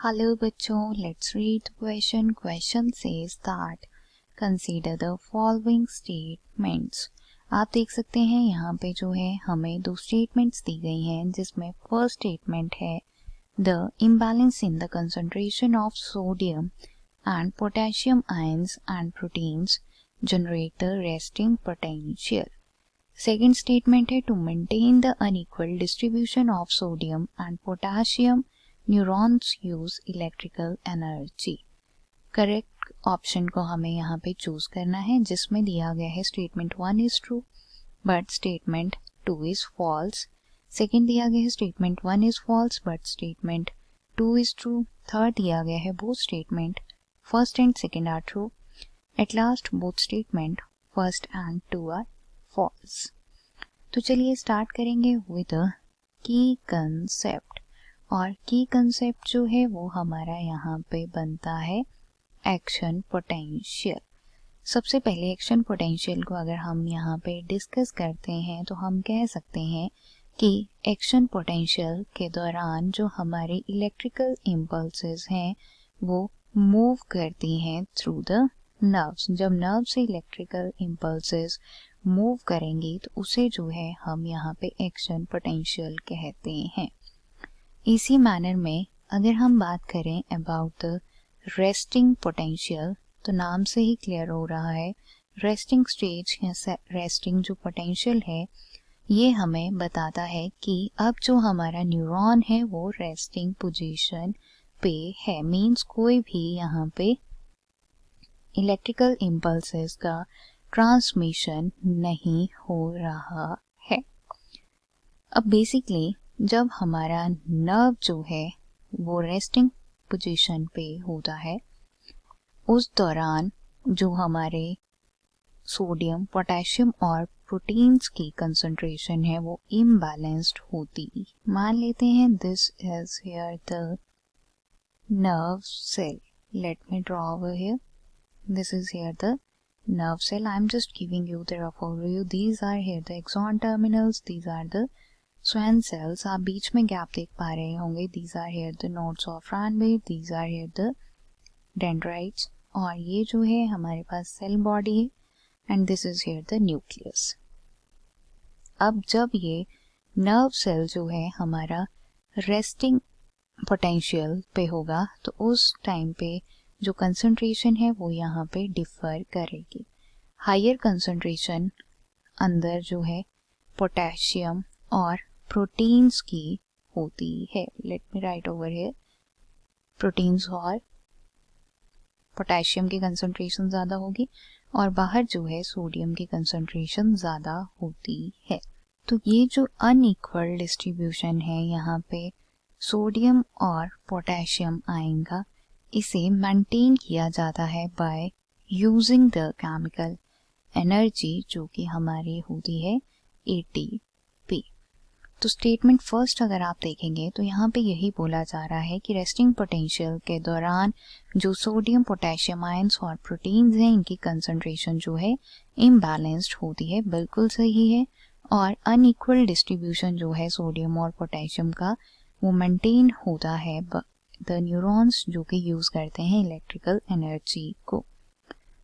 Hello बच्चों, let's read the question. Question says that consider the following statements. आप देख सकते हैं यहाँ पे जो है हमें दो स्टेटमेंट्स दी गई हैं, जिसमें फर्स्ट स्टेटमेंट है the imbalance in the concentration of sodium and potassium ions and proteins generate the resting potential. Second statement है to maintain the unequal distribution of sodium and potassium neurons use electrical energy. Correct option को हमें यहाँ पे choose करना है, जिसमें दिया गया है statement 1 is true but statement 2 is false. Second दिया गया है statement 1 is false but statement 2 is true. Third दिया गया है both statement first and second are true. At last both statement first and 2 are false. तो चलिए start करेंगे with की कंसेप्ट. और की कंसेप्ट जो है वो हमारा यहाँ पे बनता है एक्शन पोटेंशियल. सबसे पहले एक्शन पोटेंशियल को अगर हम यहाँ पे डिस्कस करते हैं तो हम कह सकते हैं कि एक्शन पोटेंशियल के दौरान जो हमारे इलेक्ट्रिकल इम्पल्सेस हैं वो मूव करती हैं थ्रू द नर्व्स. जब नर्व से इलेक्ट्रिकल इम्पल्सेस मूव करेंगी तो उसे जो है हम यहाँ पे एक्शन पोटेंशियल कहते हैं. इसी मैनर में अगर हम बात करें अबाउट द रेस्टिंग पोटेंशियल, तो नाम से ही क्लियर हो रहा है रेस्टिंग स्टेज या रेस्टिंग जो पोटेंशियल है ये हमें बताता है कि अब जो हमारा न्यूरॉन है वो रेस्टिंग पोजीशन पे है. मींस कोई भी यहाँ पे इलेक्ट्रिकल इम्पल्सेस का ट्रांसमिशन नहीं हो रहा है. अब बेसिकली जब हमारा नर्व जो है वो रेस्टिंग पोजीशन पे होता है उस दौरान जो हमारे सोडियम, पोटेशियम और प्रोटीन्स की कंसंट्रेशन है वो इम्बैलेंस्ड होती. मान लेते हैं this is here the nerve cell. Let me draw over here. This is here the nerve cell. I'm just giving you the rough overview. These are here the axon terminals. These are the Schwann cells. आप बीच में gap देख पा रहे होंगे. These are here the nodes of Ranvier. These are here the dendrites. और ये जो है हमारे पास सेल बॉडी है and this is here the nucleus. अब जब ये नर्व सेल जो है हमारा रेस्टिंग पोटेंशियल पे होगा तो उस टाइम पे जो कंसंट्रेशन है वो यहाँ पे डिफर करेगी. हायर कंसंट्रेशन अंदर जो है पोटेशियम और प्रोटीन्स की होती है. Let me right over here. Proteins और पोटेशियम की कंसंट्रेशन ज़्यादा होगी और बाहर जो है सोडियम की कंसंट्रेशन ज़्यादा होती है. तो ये जो अनइक्वल डिस्ट्रीब्यूशन है यहाँ पे सोडियम और पोटेशियम आयन का, इसे मेंटेन किया जाता है by using the chemical energy जो कि हमारी होती है ATP. तो स्टेटमेंट फर्स्ट अगर आप देखेंगे तो यहाँ पे यही बोला जा रहा है कि रेस्टिंग पोटेंशियल के दौरान जो सोडियम, पोटेशियम आयंस और प्रोटीन्स हैं इनकी कंसंट्रेशन जो है इम्बैलेंस्ड होती है. बिल्कुल सही है. और अनइक्वल डिस्ट्रीब्यूशन जो है सोडियम और पोटेशियम का वो मेंटेन होता है द न्यूरॉन्स जो कि यूज करते हैं इलेक्ट्रिकल एनर्जी को.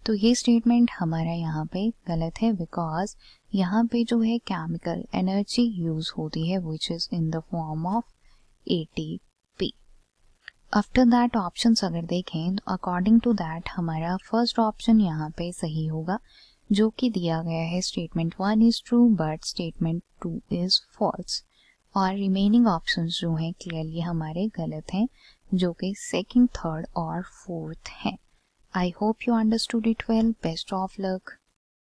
तो ये स्टेटमेंट हमारा यहाँ पे गलत है बिकॉज यहाँ पे जो है केमिकल एनर्जी यूज होती है which is in the form of ATP. After that options अगर देखें तो अकॉर्डिंग टू दैट हमारा फर्स्ट ऑप्शन यहाँ पे सही होगा जो कि दिया गया है statement 1 is true but statement 2 is false. और रिमेनिंग ऑप्शंस जो हैं क्लियरली हमारे गलत हैं जो कि सेकंड, थर्ड और फोर्थ हैं. I hope you understood it well. Best of luck.